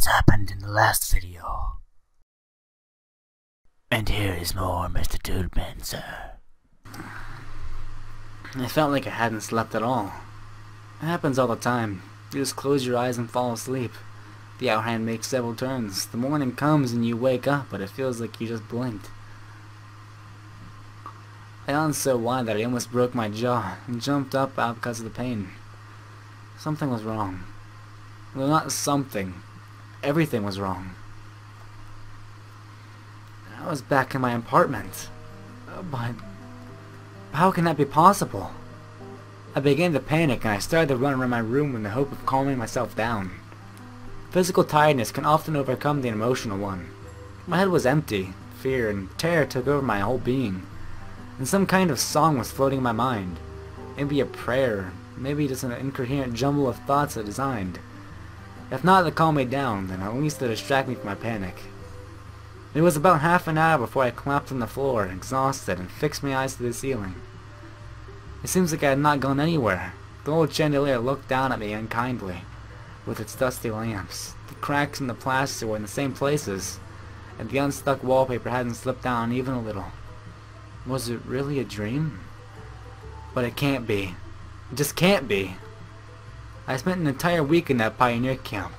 happened in the last video. And here is more MrDudeManSir. I felt like I hadn't slept at all. It happens all the time. You just close your eyes and fall asleep. The hour hand makes several turns. The morning comes and you wake up, but it feels like you just blinked. I yawned so wide that I almost broke my jaw and jumped up out because of the pain. Something was wrong. Well, not something. Everything was wrong. I was back in my apartment. But how can that be possible? I began to panic and I started to run around my room in the hope of calming myself down. Physical tiredness can often overcome the emotional one. My head was empty. Fear and terror took over my whole being. And some kind of song was floating in my mind. Maybe a prayer. Maybe just an incoherent jumble of thoughts I designed. If not to calm me down, then at least to distract me from my panic. It was about half an hour before I collapsed on the floor, exhausted, and fixed my eyes to the ceiling. It seems like I had not gone anywhere. The old chandelier looked down at me unkindly, with its dusty lamps. The cracks in the plaster were in the same places, and the unstuck wallpaper hadn't slipped down even a little. Was it really a dream? But it can't be. It just can't be. I spent an entire week in that pioneer camp,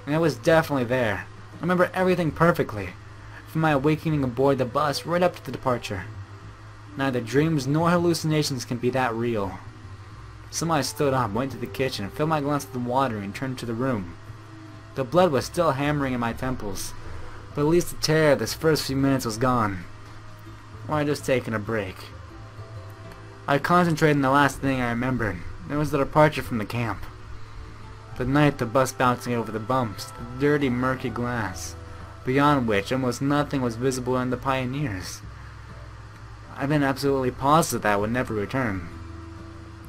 and I was definitely there. I remember everything perfectly, from my awakening aboard the bus right up to the departure. Neither dreams nor hallucinations can be that real. So I stood up, went to the kitchen, filled my glass with water, and returned to the room. The blood was still hammering in my temples, but at least the terror of this first few minutes was gone. Or I'd just taken a break. I concentrated on the last thing I remembered. It was the departure from the camp. The night, the bus bouncing over the bumps, the dirty, murky glass, beyond which almost nothing was visible on the pioneers. I've been absolutely positive that I would never return.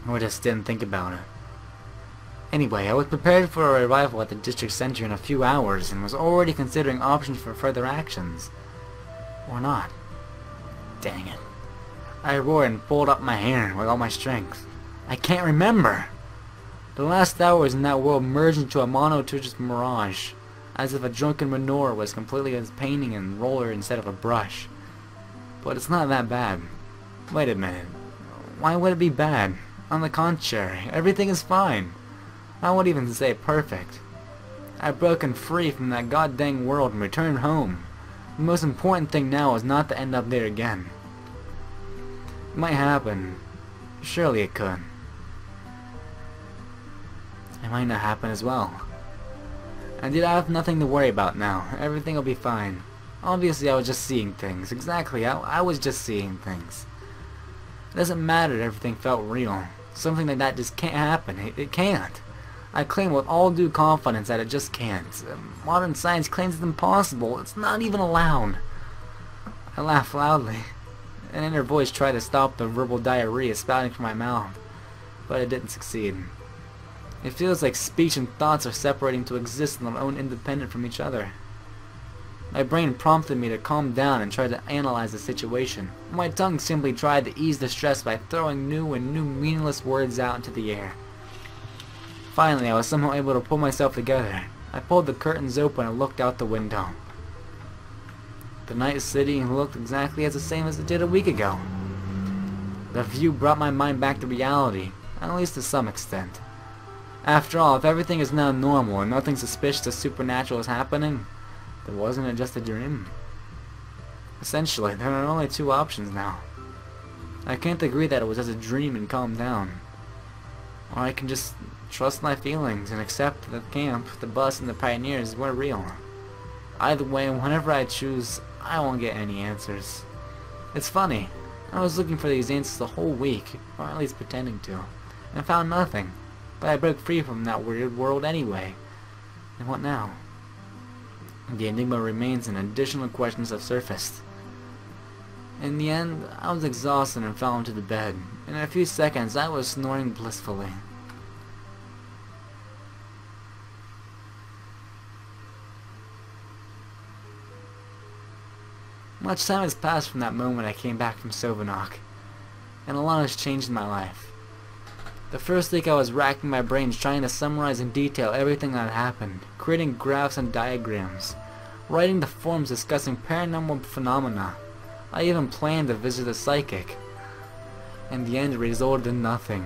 Or just didn't think about it. Anyway, I was prepared for a arrival at the district center in a few hours and was already considering options for further actions. Or not. Dang it. I roared and pulled up my hair with all my strength. I can't remember! The last hours in that world merged into a monotonous mirage, as if a drunken manure was completely a painting and roller instead of a brush. But it's not that bad. Wait a minute. Why would it be bad? On the contrary, everything is fine. I won't even say perfect. I've broken free from that goddamn world and returned home. The most important thing now is not to end up there again. It might happen. Surely it could. It might not happen as well. And yet I have nothing to worry about now. Everything will be fine. Obviously I was just seeing things. Exactly, I was just seeing things. It doesn't matter that everything felt real. Something like that just can't happen. It can't. I claim with all due confidence that it just can't. Modern science claims it's impossible. It's not even allowed. I laughed loudly. An inner voice tried to stop the verbal diarrhea spouting from my mouth, but it didn't succeed. It feels like speech and thoughts are separating to exist on their own independent from each other. My brain prompted me to calm down and try to analyze the situation. My tongue simply tried to ease the stress by throwing new meaningless words out into the air. Finally, I was somehow able to pull myself together. I pulled the curtains open and looked out the window. The night city looked exactly as the same as it did a week ago. The view brought my mind back to reality, at least to some extent. After all, if everything is now normal and nothing suspicious or supernatural is happening, then wasn't it just a dream? Essentially, there are only two options now. I can't agree that it was just a dream and calm down. Or I can just trust my feelings and accept that the camp, the bus, and the pioneers were real. Either way, whenever I choose, I won't get any answers. It's funny. I was looking for these answers the whole week, or at least pretending to, and I found nothing. But I broke free from that weird world anyway. And what now? The enigma remains and additional questions have surfaced. In the end, I was exhausted and fell into the bed. In a few seconds, I was snoring blissfully. Much time has passed from that moment I came back from Sovanok, and a lot has changed in my life. The first week I was racking my brains trying to summarize in detail everything that had happened, creating graphs and diagrams, writing the forums discussing paranormal phenomena. I even planned to visit a psychic. In the end, it resulted in nothing.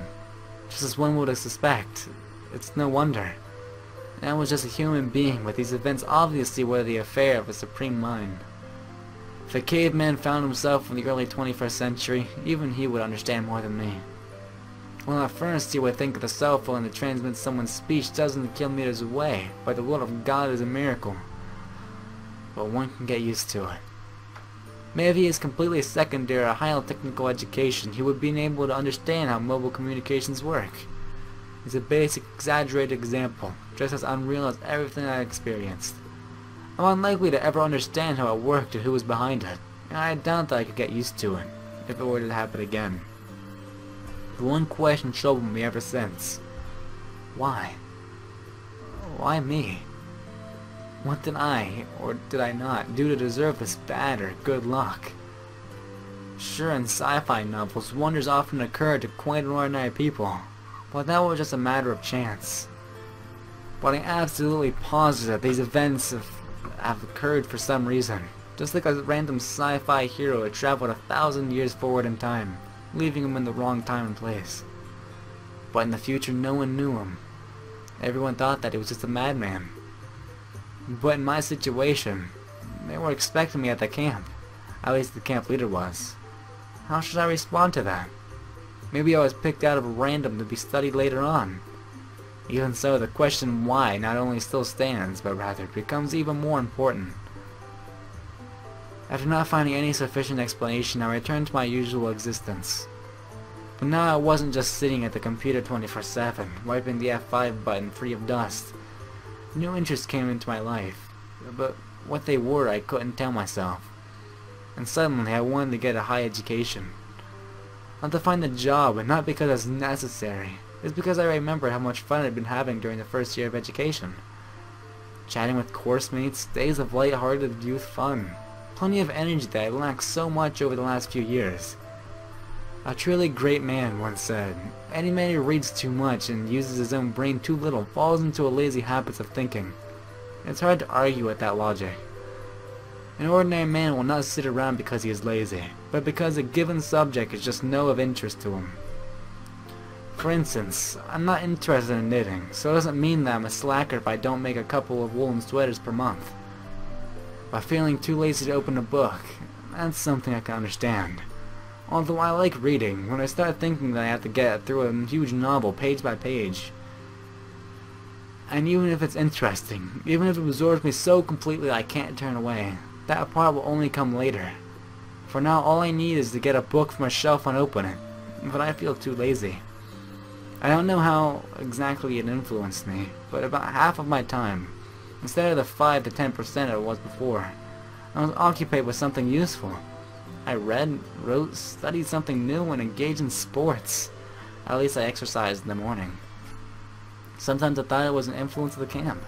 Just as one would suspect. It's no wonder. I was just a human being, but these events obviously were the affair of a supreme mind. If a caveman found himself in the early 21st century, even he would understand more than me. Well, at first you would think the cell phone that transmits someone's speech dozens of kilometers away, by the will of God, is a miracle. But one can get used to it. Maybe he is completely secondary or a high technical education, he would be able to understand how mobile communications work. He's a basic, exaggerated example, just as unreal as everything I experienced. I'm unlikely to ever understand how it worked or who was behind it, and I doubt that I could get used to it, if it were to happen again. The one question troubled me ever since. Why? Why me? What did I, or did I not, do to deserve this bad or good luck? Sure, in sci-fi novels, wonders often occur to quite ordinary people, but that was just a matter of chance. But I'm absolutely positive that these events have occurred for some reason, just like a random sci-fi hero had traveled 1,000 years forward in time, leaving him in the wrong time and place. But in the future, no one knew him. Everyone thought that he was just a madman. But in my situation, they were expecting me at the camp. At least the camp leader was. How should I respond to that? Maybe I was picked out of random to be studied later on. Even so, the question why not only still stands, but rather becomes even more important. After not finding any sufficient explanation, I returned to my usual existence. But now I wasn't just sitting at the computer 24/7, wiping the F5 button free of dust. New interests came into my life, but what they were I couldn't tell myself. And suddenly I wanted to get a high education. Not to find a job, and not because it's necessary. It's because I remember how much fun I'd been having during the first year of education. Chatting with course mates, days of light-hearted youth fun. Plenty of energy that I lacked so much over the last few years. A truly great man once said, "Any man who reads too much and uses his own brain too little falls into a lazy habit of thinking." It's hard to argue with that logic. An ordinary man will not sit around because he is lazy, but because a given subject is just no of interest to him. For instance, I'm not interested in knitting, so it doesn't mean that I'm a slacker if I don't make a couple of woolen sweaters per month. By feeling too lazy to open a book, that's something I can understand. Although I like reading, when I start thinking that I have to get through a huge novel page by page. And even if it's interesting, even if it absorbs me so completely I can't turn away, that part will only come later. For now all I need is to get a book from a shelf and open it, but I feel too lazy. I don't know how exactly it influenced me, but about half of my time, instead of the 5 to 10% it was before, I was occupied with something useful. I read, wrote, studied something new, and engaged in sports. At least I exercised in the morning. Sometimes I thought it was an influence of the camp.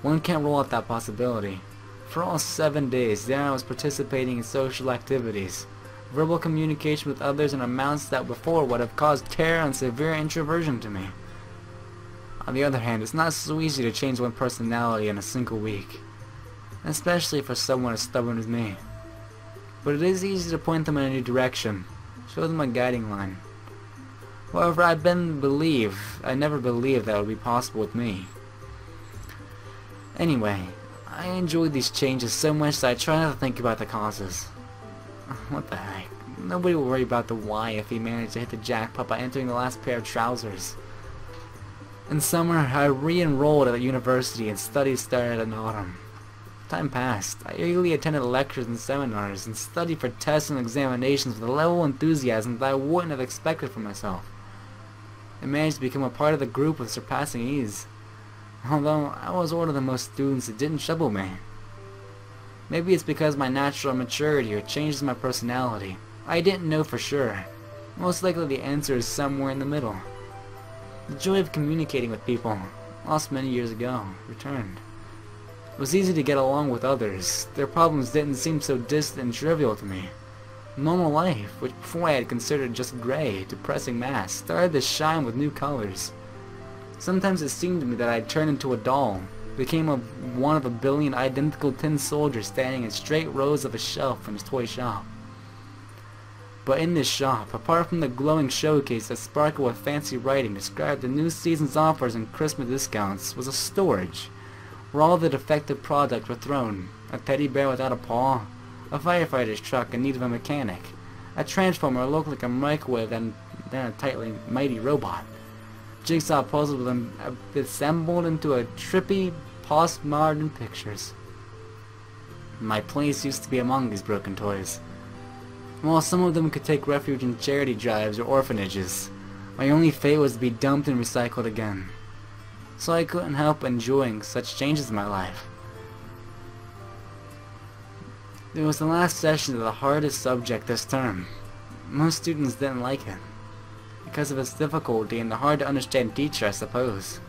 One can't rule out that possibility. For all 7 days there I was participating in social activities, verbal communication with others in amounts that before would have caused terror and severe introversion to me. On the other hand, it's not so easy to change one personality in a single week, especially for someone as stubborn as me. But it is easy to point them in a new direction, show them a guiding line. However, I never believed that it would be possible with me. Anyway, I enjoyed these changes so much that I try not to think about the causes. What the heck? Nobody will worry about the why if he managed to hit the jackpot by entering the last pair of trousers. In summer, I re-enrolled at university and studies started in autumn. Time passed. I eagerly attended lectures and seminars and studied for tests and examinations with a level of enthusiasm that I wouldn't have expected from myself. I managed to become a part of the group with surpassing ease. Although I was one of the most students, it didn't trouble me. Maybe it's because of my natural maturity or changes in my personality. I didn't know for sure. Most likely the answer is somewhere in the middle. The joy of communicating with people, lost many years ago, returned. It was easy to get along with others. Their problems didn't seem so distant and trivial to me. Normal life, which before I had considered just gray, depressing mass, started to shine with new colors. Sometimes it seemed to me that I had turned into a doll, became one of a billion identical tin soldiers standing in straight rows of a shelf in his toy shop. But in this shop, apart from the glowing showcase that sparkled with fancy writing described the new season's offers and Christmas discounts, was a storage, where all the defective products were thrown. A teddy bear without a paw, a firefighter's truck in need of a mechanic, a transformer that looked like a microwave and then a tightly mighty robot, jigsaw puzzles with them assembled into a trippy, postmodern pictures. My place used to be among these broken toys. While some of them could take refuge in charity drives or orphanages, my only fate was to be dumped and recycled again. So I couldn't help enjoying such changes in my life. It was the last session of the hardest subject this term. Most students didn't like it, because of its difficulty and the hard to understand teacher, I suppose.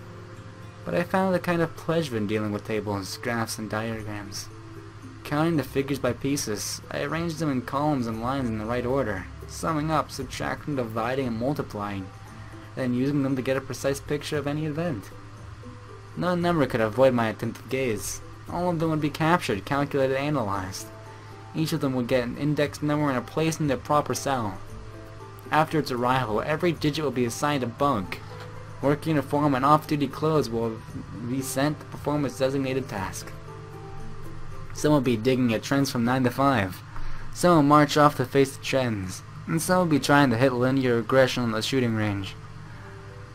But I found a kind of pleasure in dealing with tables, graphs, and diagrams. Counting the figures by pieces, I arranged them in columns and lines in the right order, summing up, subtracting, dividing, and multiplying, then using them to get a precise picture of any event. No number could avoid my attentive gaze. All of them would be captured, calculated, and analyzed. Each of them would get an index number and a place in their proper cell. After its arrival, every digit will be assigned a bunk. Work uniform and off-duty clothes will be sent to perform its designated task. Some will be digging at trends from 9 to 5. Some will march off to face the trends. And some will be trying to hit linear regression on the shooting range.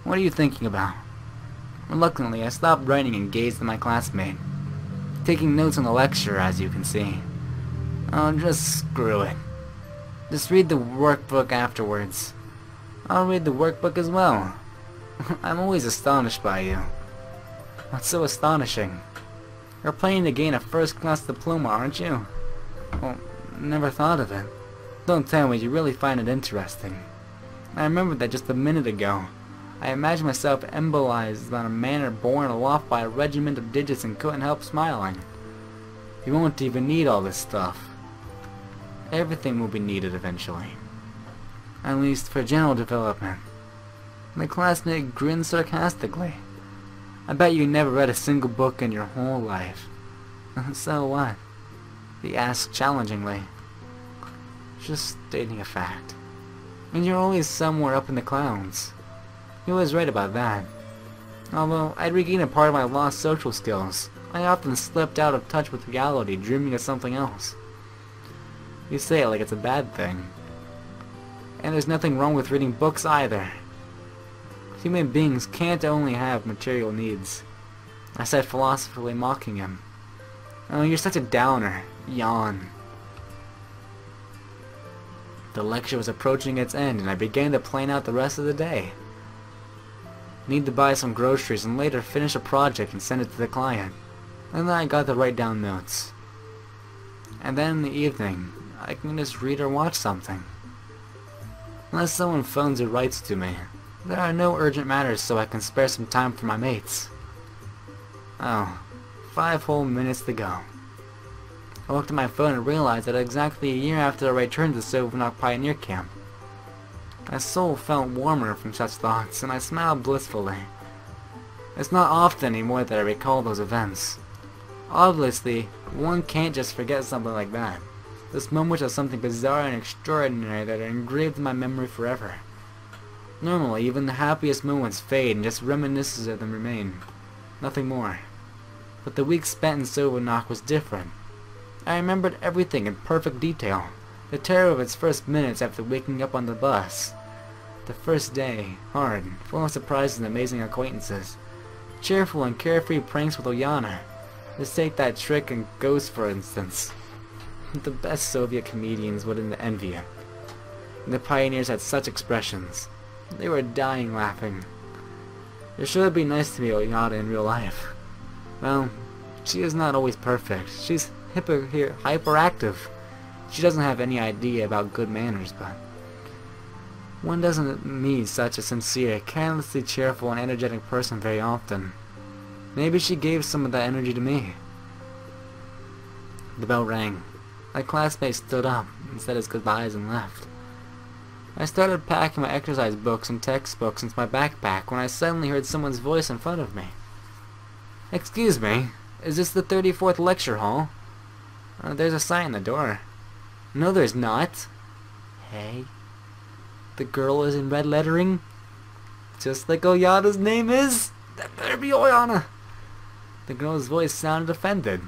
What are you thinking about? Reluctantly, I stopped writing and gazed at my classmate. Taking notes on the lecture, as you can see. Oh, just screw it. Just read the workbook afterwards. I'll read the workbook as well. I'm always astonished by you. What's so astonishing? You're planning to gain a first-class diploma, aren't you? Well, never thought of it. Don't tell me you really find it interesting. I remembered that just a minute ago. I imagined myself embolized by a manner borne aloft by a regiment of digits and couldn't help smiling. You won't even need all this stuff. Everything will be needed eventually. At least for general development. My classmate grinned sarcastically. I bet you never read a single book in your whole life. So what? He asked challengingly. Just stating a fact. And you're always somewhere up in the clouds. He was right about that. Although I'd regained a part of my lost social skills, I often slipped out of touch with reality, dreaming of something else. You say it like it's a bad thing. And there's nothing wrong with reading books either. Human beings can't only have material needs. I said philosophically, mocking him. Oh, you're such a downer. Yawn. The lecture was approaching its end, and I began to plan out the rest of the day. Need to buy some groceries and later finish a project and send it to the client. And then I got to write down notes. And then in the evening, I can just read or watch something. Unless someone phones or writes to me. There are no urgent matters, so I can spare some time for my mates. Oh, 5 whole minutes to go. I looked at my phone and realized that exactly a year after I returned to Wmmmba Pioneer Camp. My soul felt warmer from such thoughts, and I smiled blissfully. It's not often anymore that I recall those events. Obviously, one can't just forget something like that. This moment was something bizarre and extraordinary that are engraved in my memory forever. Normally, even the happiest moments fade and just reminiscences of them remain. Nothing more. But the week spent in Wmmmba was different. I remembered everything in perfect detail. The terror of its first minutes after waking up on the bus. The first day, hard, full of surprises and amazing acquaintances. Cheerful and carefree pranks with Ulyana. Let's take that trick and Ghost for instance. The best Soviet comedians wouldn't envy it. The pioneers had such expressions. They were dying laughing. It should be nice to meet Ulyana in real life. Well, she is not always perfect. She's hyperactive. She doesn't have any idea about good manners, but one doesn't meet such a sincere, carelessly cheerful and energetic person very often. Maybe she gave some of that energy to me. The bell rang. My classmate stood up and said his goodbyes and left. I started packing my exercise books and textbooks into my backpack when I suddenly heard someone's voice in front of me. "Excuse me, is this the 34th lecture hall?" There's a sign on the door." "No, there's not." "Hey." The girl is in red lettering. Just like Ulyana's name is. That better be Ulyana. The girl's voice sounded offended.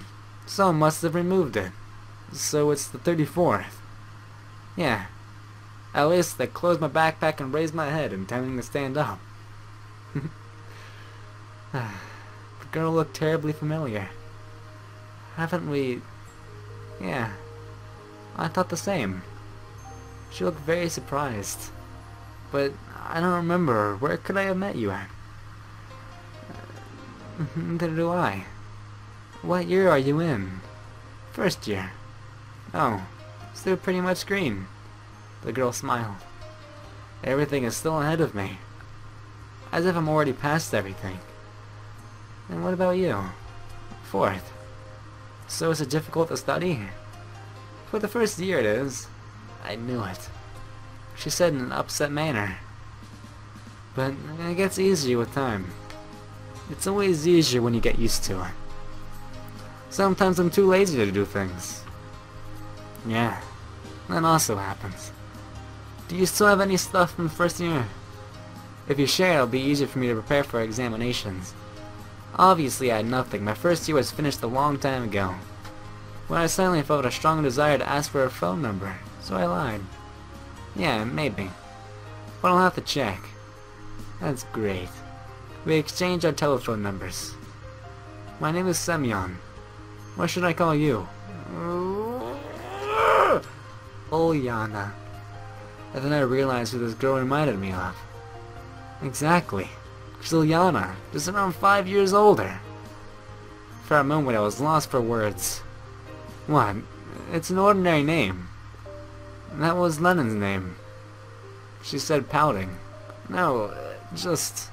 Someone must have removed it. So it's the 34th. Yeah. At least I closed my backpack and raised my head, intending to stand up. The girl looked terribly familiar. Haven't we... Yeah. I thought the same. She looked very surprised. But I don't remember. Where could I have met you at? Neither do I. What year are you in? First year. Oh, still pretty much green. The girl smiled. Everything is still ahead of me. As if I'm already past everything. And what about you? Fourth. So is it difficult to study? For the first year it is. I knew it. She said in an upset manner. But it gets easier with time. It's always easier when you get used to it. Sometimes I'm too lazy to do things. Yeah, that also happens. Do you still have any stuff from the first year? If you share, it'll be easier for me to prepare for examinations. Obviously I had nothing. My first year was finished a long time ago. When I suddenly felt a strong desire to ask for her phone number, so I lied. Yeah, maybe. But I'll have to check. That's great. We exchange our telephone numbers. My name is Semyon. What should I call you? Ulyana. And then I realized who this girl reminded me of. Exactly. She's Ulyana, just around 5 years older. For a moment I was lost for words. What? It's an ordinary name. That was Lennon's name. She said, pouting. No, just...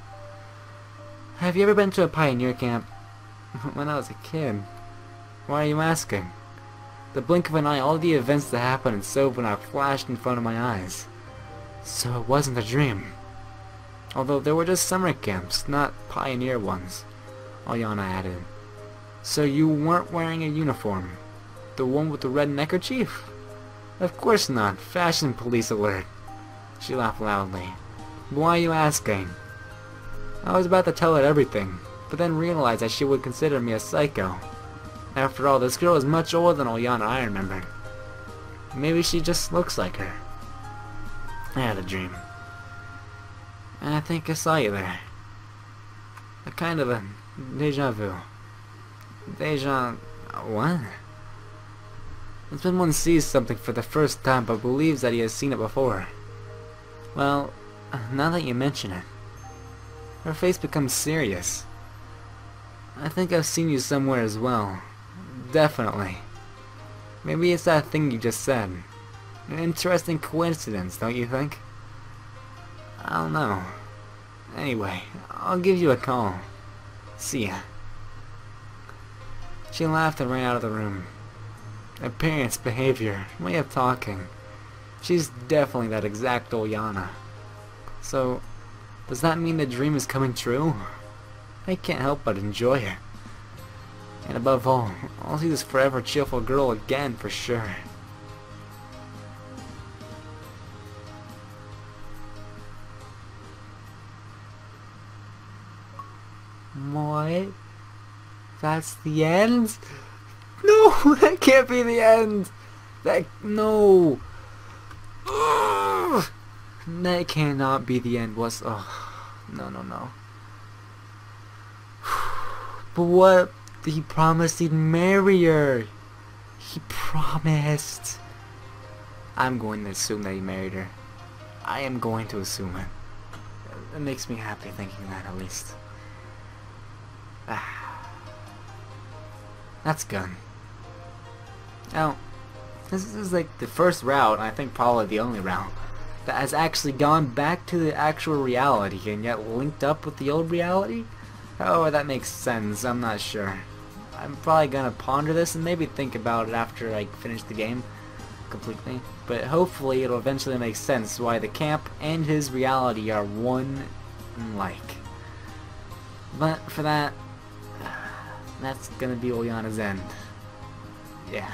Have you ever been to a pioneer camp? When I was a kid. Why are you asking? The blink of an eye, all the events that happened in Sovana flashed in front of my eyes. So it wasn't a dream. Although there were just summer camps, not pioneer ones, Ulyana added. So you weren't wearing a uniform? The one with the red neckerchief? Of course not. Fashion police alert. She laughed loudly. Why are you asking? I was about to tell her everything, but then realized that she would consider me a psycho. After all, this girl is much older than Ulyana I remembered. Maybe she just looks like her. I had a dream. And I think I saw you there. A kind of a deja vu. What? It's when one sees something for the first time but believes that he has seen it before. Well, now that you mention it, her face becomes serious. I think I've seen you somewhere as well. Definitely. Maybe it's that thing you just said. An interesting coincidence, don't you think? I don't know. Anyway, I'll give you a call. See ya. She laughed and ran out of the room. Appearance, behavior, way of talking. She's definitely that exact Ulyana. So, does that mean the dream is coming true? I can't help but enjoy it. And above all, I'll see this forever cheerful girl again for sure. What? That's the end? No, that can't be the end. No. Ugh. That cannot be the end. No. But what? He promised he'd marry her. He promised. I'm going to assume that he married her. I am going to assume it. It makes me happy thinking that, at least. That's good. Now, this is like the first route, and I think probably the only route, that has actually gone back to the actual reality and yet linked up with the old reality? However that makes sense, I'm not sure. I'm probably gonna ponder this and maybe think about it after I finish the game completely. But hopefully it'll eventually make sense why the camp and his reality are one and like. But for that, that's gonna be Ulyana's end. Yeah.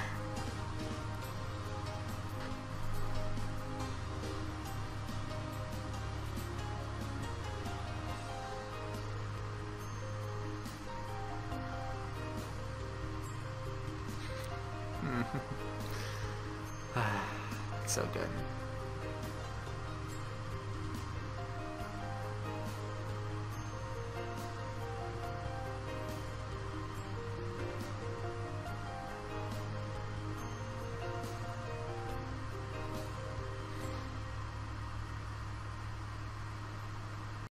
So good.